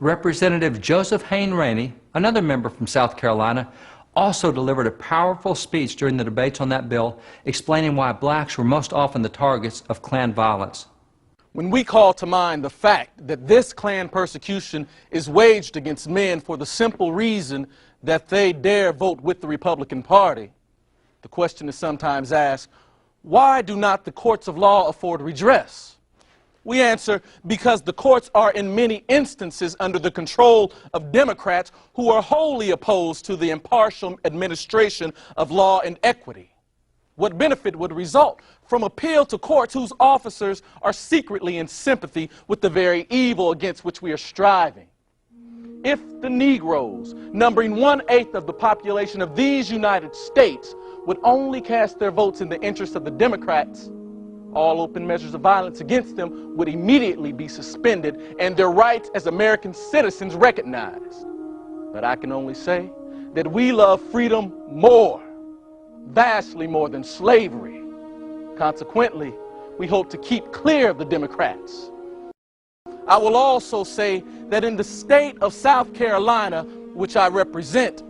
Representative Joseph Hayne Rainey, another member from South Carolina, also delivered a powerful speech during the debates on that bill, explaining why blacks were most often the targets of Klan violence. When we call to mind the fact that this Klan persecution is waged against men for the simple reason that they dare vote with the Republican Party, the question is sometimes asked, why do not the courts of law afford redress? We answer, because the courts are in many instances under the control of Democrats who are wholly opposed to the impartial administration of law and equity. What benefit would result from appeal to courts whose officers are secretly in sympathy with the very evil against which we are striving? If the Negroes, numbering 1/8 of the population of these United States, would only cast their votes in the interest of the Democrats, all open measures of violence against them would immediately be suspended and their rights as American citizens recognized. But I can only say that we love freedom more, vastly more than slavery. Consequently, we hope to keep clear of the Democrats. I will also say that in the state of South Carolina, which I represent,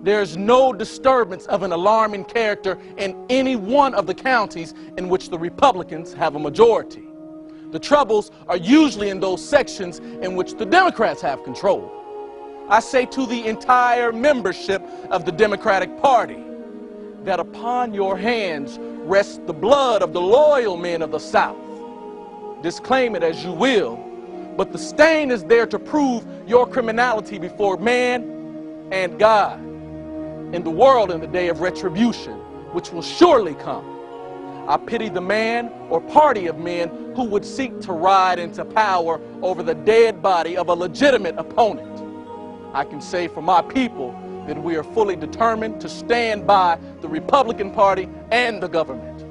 there is no disturbance of an alarming character in any one of the counties in which the Republicans have a majority. The troubles are usually in those sections in which the Democrats have control. I say to the entire membership of the Democratic Party that upon your hands rests the blood of the loyal men of the South. Disclaim it as you will, but the stain is there to prove your criminality before man and God in the world in the day of retribution, which will surely come. I pity the man or party of men who would seek to ride into power over the dead body of a legitimate opponent. I can say for my people that we are fully determined to stand by the Republican Party and the government.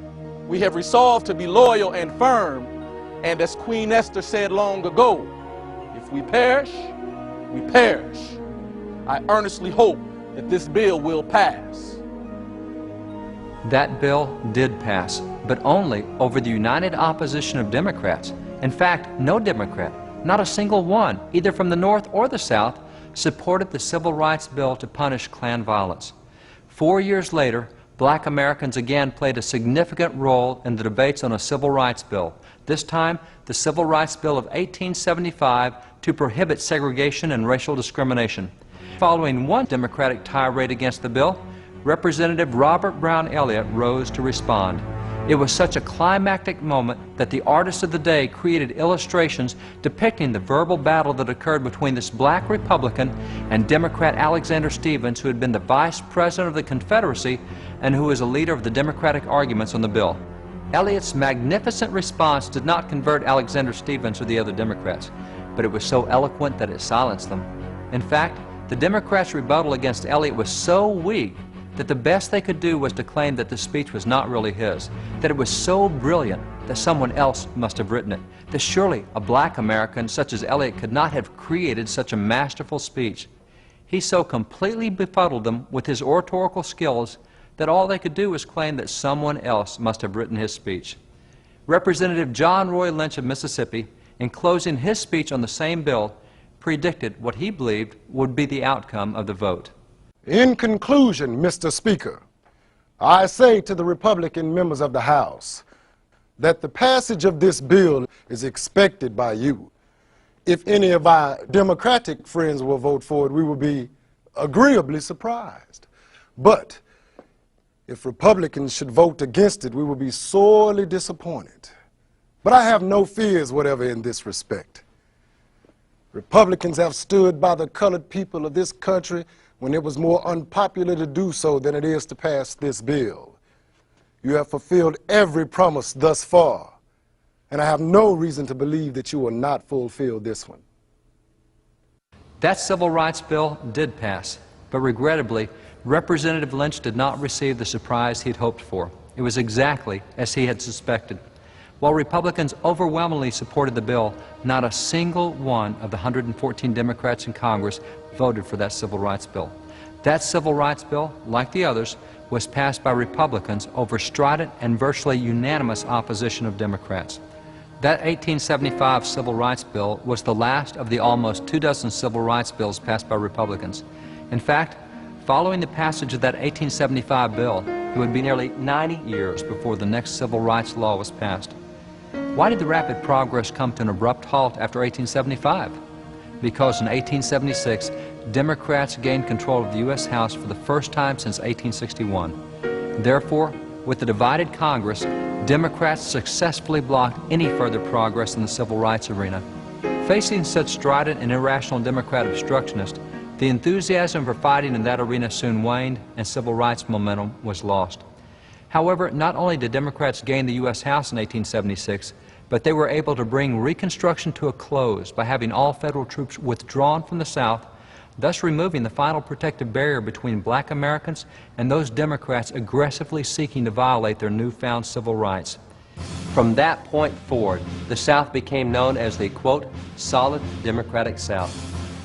We have resolved to be loyal and firm, and as Queen Esther said long ago, if we perish, we perish. I earnestly hope that this bill will pass. That bill did pass, but only over the united opposition of Democrats. In fact, no Democrat, not a single one, either from the North or the South, supported the Civil Rights Bill to punish Klan violence. 4 years later, black Americans again played a significant role in the debates on a Civil Rights Bill, this time the Civil Rights Bill of 1875 to prohibit segregation and racial discrimination. Following one Democratic tirade against the bill, Representative Robert Brown Elliott rose to respond. It was such a climactic moment that the artist of the day created illustrations depicting the verbal battle that occurred between this black Republican and Democrat Alexander Stephens, who had been the Vice President of the Confederacy and who was a leader of the Democratic arguments on the bill. Elliott's magnificent response did not convert Alexander Stephens or the other Democrats, but it was so eloquent that it silenced them. In fact, the Democrats' rebuttal against Elliott was so weak that the best they could do was to claim that the speech was not really his, that it was so brilliant that someone else must have written it, that surely a black American such as Elliott could not have created such a masterful speech. He so completely befuddled them with his oratorical skills that all they could do was claim that someone else must have written his speech. Representative John Roy Lynch of Mississippi, in closing his speech on the same bill, predicted what he believed would be the outcome of the vote. In conclusion, Mr. Speaker, I say to the Republican members of the House that the passage of this bill is expected by you. If any of our Democratic friends will vote for it, we will be agreeably surprised. But if Republicans should vote against it, we will be sorely disappointed. But I have no fears whatever in this respect. Republicans have stood by the colored people of this country when it was more unpopular to do so than it is to pass this bill. You have fulfilled every promise thus far, and I have no reason to believe that you will not fulfill this one. That Civil Rights Bill did pass, but regrettably, Representative Lynch did not receive the surprise he'd hoped for. It was exactly as he had suspected. While Republicans overwhelmingly supported the bill, not a single one of the 114 Democrats in Congress voted for that Civil Rights Bill. That Civil Rights Bill, like the others, was passed by Republicans over strident and virtually unanimous opposition of Democrats. That 1875 Civil Rights Bill was the last of the almost 24 civil rights bills passed by Republicans. In fact, following the passage of that 1875 bill, it would be nearly 90 years before the next civil rights law was passed. Why did the rapid progress come to an abrupt halt after 1875? Because in 1876, Democrats gained control of the U.S. House for the first time since 1861. Therefore, with the divided Congress, Democrats successfully blocked any further progress in the civil rights arena. Facing such strident and irrational Democrat obstructionists, the enthusiasm for fighting in that arena soon waned and civil rights momentum was lost. However, not only did Democrats gain the U.S. House in 1876, but they were able to bring Reconstruction to a close by having all federal troops withdrawn from the South, thus removing the final protective barrier between black Americans and those Democrats aggressively seeking to violate their newfound civil rights. From that point forward, the South became known as the, quote, solid Democratic South.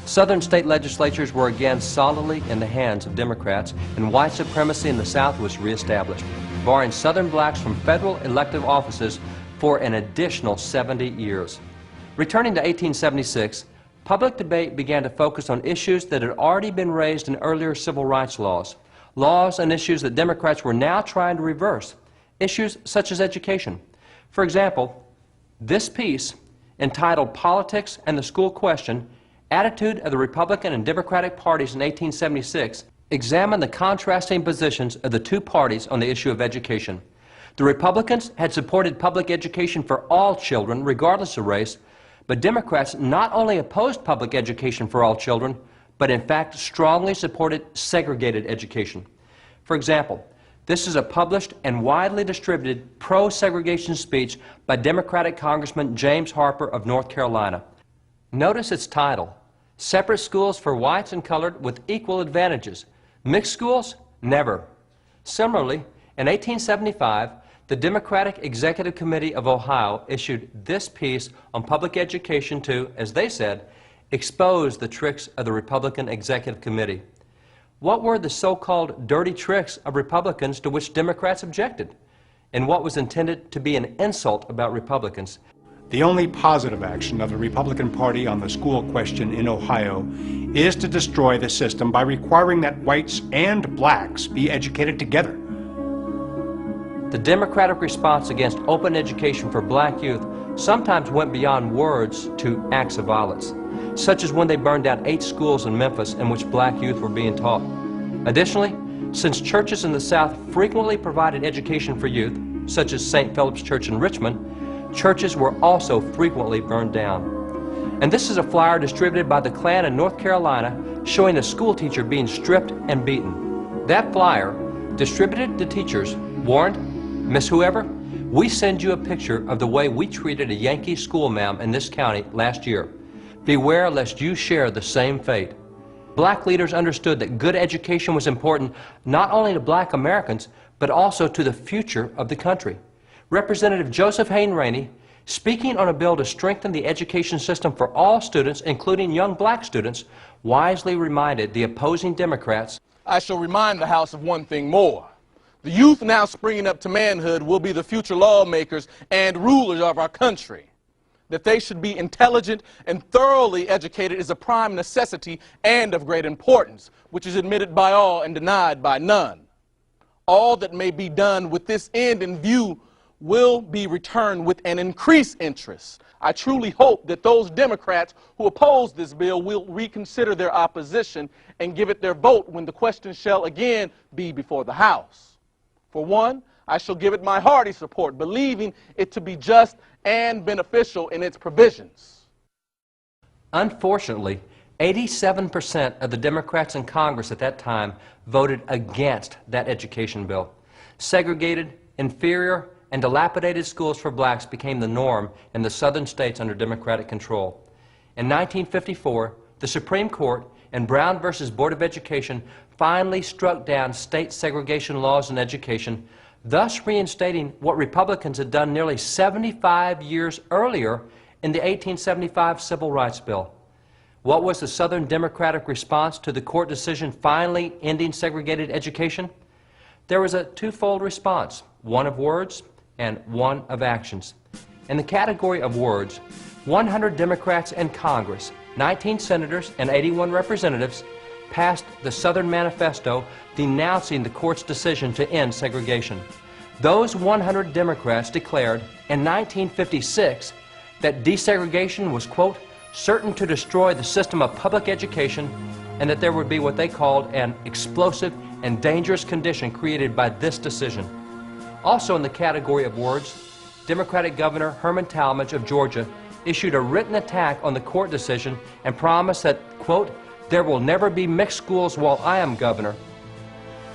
Southern state legislatures were again solidly in the hands of Democrats, and white supremacy in the South was reestablished, barring Southern blacks from federal elective offices for an additional 70 years. Returning to 1876, public debate began to focus on issues that had already been raised in earlier civil rights laws, laws and issues that Democrats were now trying to reverse, issues such as education. For example, this piece, entitled Politics and the School Question, Attitude of the Republican and Democratic Parties in 1876, examined the contrasting positions of the two parties on the issue of education. The Republicans had supported public education for all children, regardless of race, but Democrats not only opposed public education for all children, but in fact strongly supported segregated education. For example, this is a published and widely distributed pro-segregation speech by Democratic Congressman James Harper of North Carolina. Notice its title, Separate Schools for Whites and Colored with Equal Advantages. Mixed schools? Never. Similarly, in 1875, the Democratic Executive Committee of Ohio issued this piece on public education to, as they said, expose the tricks of the Republican Executive Committee. What were the so-called dirty tricks of Republicans to which Democrats objected? And what was intended to be an insult about Republicans? The only positive action of the Republican Party on the school question in Ohio is to destroy the system by requiring that whites and blacks be educated together. The Democratic response against open education for black youth sometimes went beyond words to acts of violence, such as when they burned down 8 schools in Memphis in which black youth were being taught. Additionally, since churches in the South frequently provided education for youth, such as St. Philip's Church in Richmond, churches were also frequently burned down. And this is a flyer distributed by the Klan in North Carolina showing a school teacher being stripped and beaten. That flyer, distributed to teachers, warned, Miss Whoever, we send you a picture of the way we treated a Yankee schoolma'am in this county last year. Beware lest you share the same fate. Black leaders understood that good education was important not only to black Americans, but also to the future of the country. Representative Joseph Hayne Rainey, speaking on a bill to strengthen the education system for all students, including young black students, wisely reminded the opposing Democrats, I shall remind the House of one thing more. The youth now springing up to manhood will be the future lawmakers and rulers of our country. That they should be intelligent and thoroughly educated is a prime necessity and of great importance, which is admitted by all and denied by none. All that may be done with this end in view will be returned with an increased interest. I truly hope that those Democrats who oppose this bill will reconsider their opposition and give it their vote when the question shall again be before the House. For one, I shall give it my hearty support, believing it to be just and beneficial in its provisions. Unfortunately, 87% of the Democrats in Congress at that time voted against that education bill. Segregated, inferior, and dilapidated schools for blacks became the norm in the southern states under Democratic control. In 1954, the Supreme Court in Brown versus Board of Education finally struck down state segregation laws in education, thus reinstating what Republicans had done nearly 75 years earlier in the 1875 Civil Rights Bill. What was the Southern Democratic response to the court decision finally ending segregated education? There was a twofold response, one of words and one of actions. In the category of words, 100 Democrats in Congress, 19 senators and 81 representatives, passed the Southern Manifesto denouncing the court's decision to end segregation. Those 100 Democrats declared in 1956 that desegregation was, quote, certain to destroy the system of public education, and that there would be what they called an explosive and dangerous condition created by this decision. Also in the category of words, Democratic Governor Herman Talmadge of Georgia issued a written attack on the court decision and promised that, quote, there will never be mixed schools while I am governor.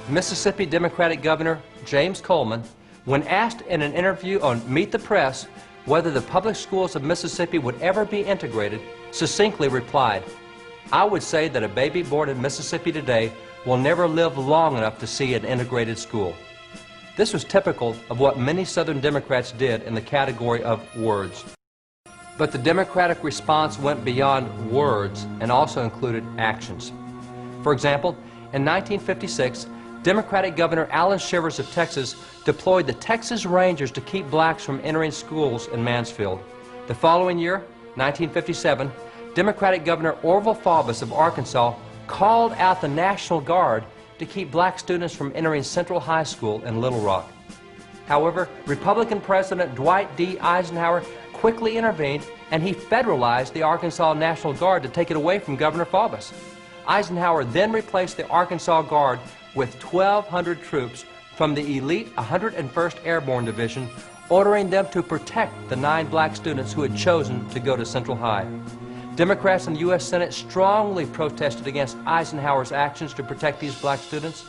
Mississippi Democratic Governor James Coleman, when asked in an interview on Meet the Press whether the public schools of Mississippi would ever be integrated, succinctly replied, I would say that a baby born in Mississippi today will never live long enough to see an integrated school. This was typical of what many Southern Democrats did in the category of words. But the Democratic response went beyond words and also included actions. For example, in 1956, Democratic Governor Allan Shivers of Texas deployed the Texas Rangers to keep blacks from entering schools in Mansfield. The following year, 1957, Democratic Governor Orville Faubus of Arkansas called out the National Guard to keep black students from entering Central High School in Little Rock. However, Republican President Dwight D. Eisenhower quickly intervened, and he federalized the Arkansas National Guard to take it away from Governor Faubus. Eisenhower then replaced the Arkansas Guard with 1,200 troops from the elite 101st Airborne Division, ordering them to protect the 9 black students who had chosen to go to Central High. Democrats in the U.S. Senate strongly protested against Eisenhower's actions to protect these black students.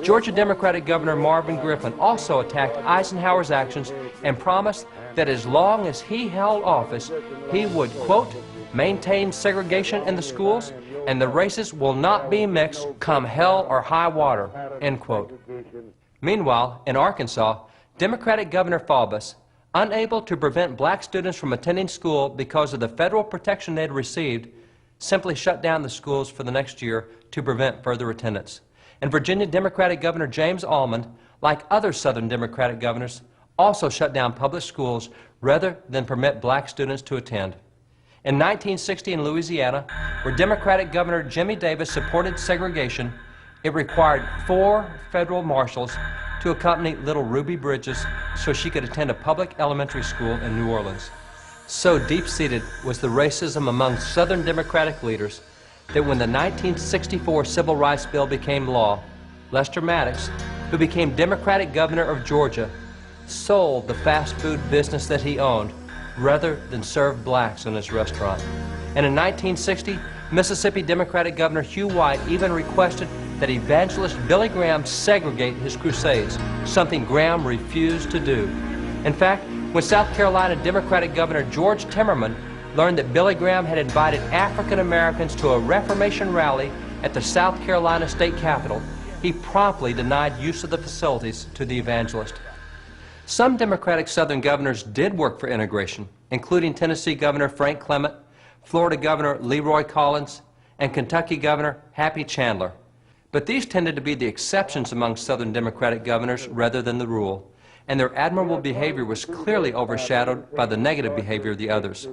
Georgia Democratic Governor Marvin Griffin also attacked Eisenhower's actions and promised that as long as he held office, he would, quote, maintain segregation in the schools and the races will not be mixed come hell or high water, end quote. Meanwhile, in Arkansas, Democratic Governor Faubus, unable to prevent black students from attending school because of the federal protection they had received, simply shut down the schools for the next year to prevent further attendance. And Virginia Democratic Governor James Almond, like other Southern Democratic governors, also shut down public schools rather than permit black students to attend. In 1960 in Louisiana, where Democratic Governor Jimmy Davis supported segregation, it required 4 federal marshals to accompany little Ruby Bridges so she could attend a public elementary school in New Orleans. So deep-seated was the racism among Southern Democratic leaders that when the 1964 Civil Rights Bill became law, Lester Maddox, who became Democratic Governor of Georgia, sold the fast food business that he owned rather than serve blacks in his restaurant. And in 1960, Mississippi Democratic Governor Hugh White even requested that evangelist Billy Graham segregate his crusades, something Graham refused to do. In fact, when South Carolina Democratic Governor George Timmerman learned that Billy Graham had invited African Americans to a Reformation rally at the South Carolina State Capitol, he promptly denied use of the facilities to the evangelist. Some Democratic Southern governors did work for integration, including Tennessee Governor Frank Clement, Florida Governor Leroy Collins, and Kentucky Governor Happy Chandler. But these tended to be the exceptions among Southern Democratic governors rather than the rule, and their admirable behavior was clearly overshadowed by the negative behavior of the others.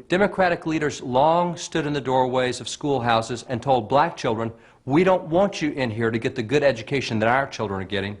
Democratic leaders long stood in the doorways of schoolhouses and told black children, "We don't want you in here to get the good education that our children are getting."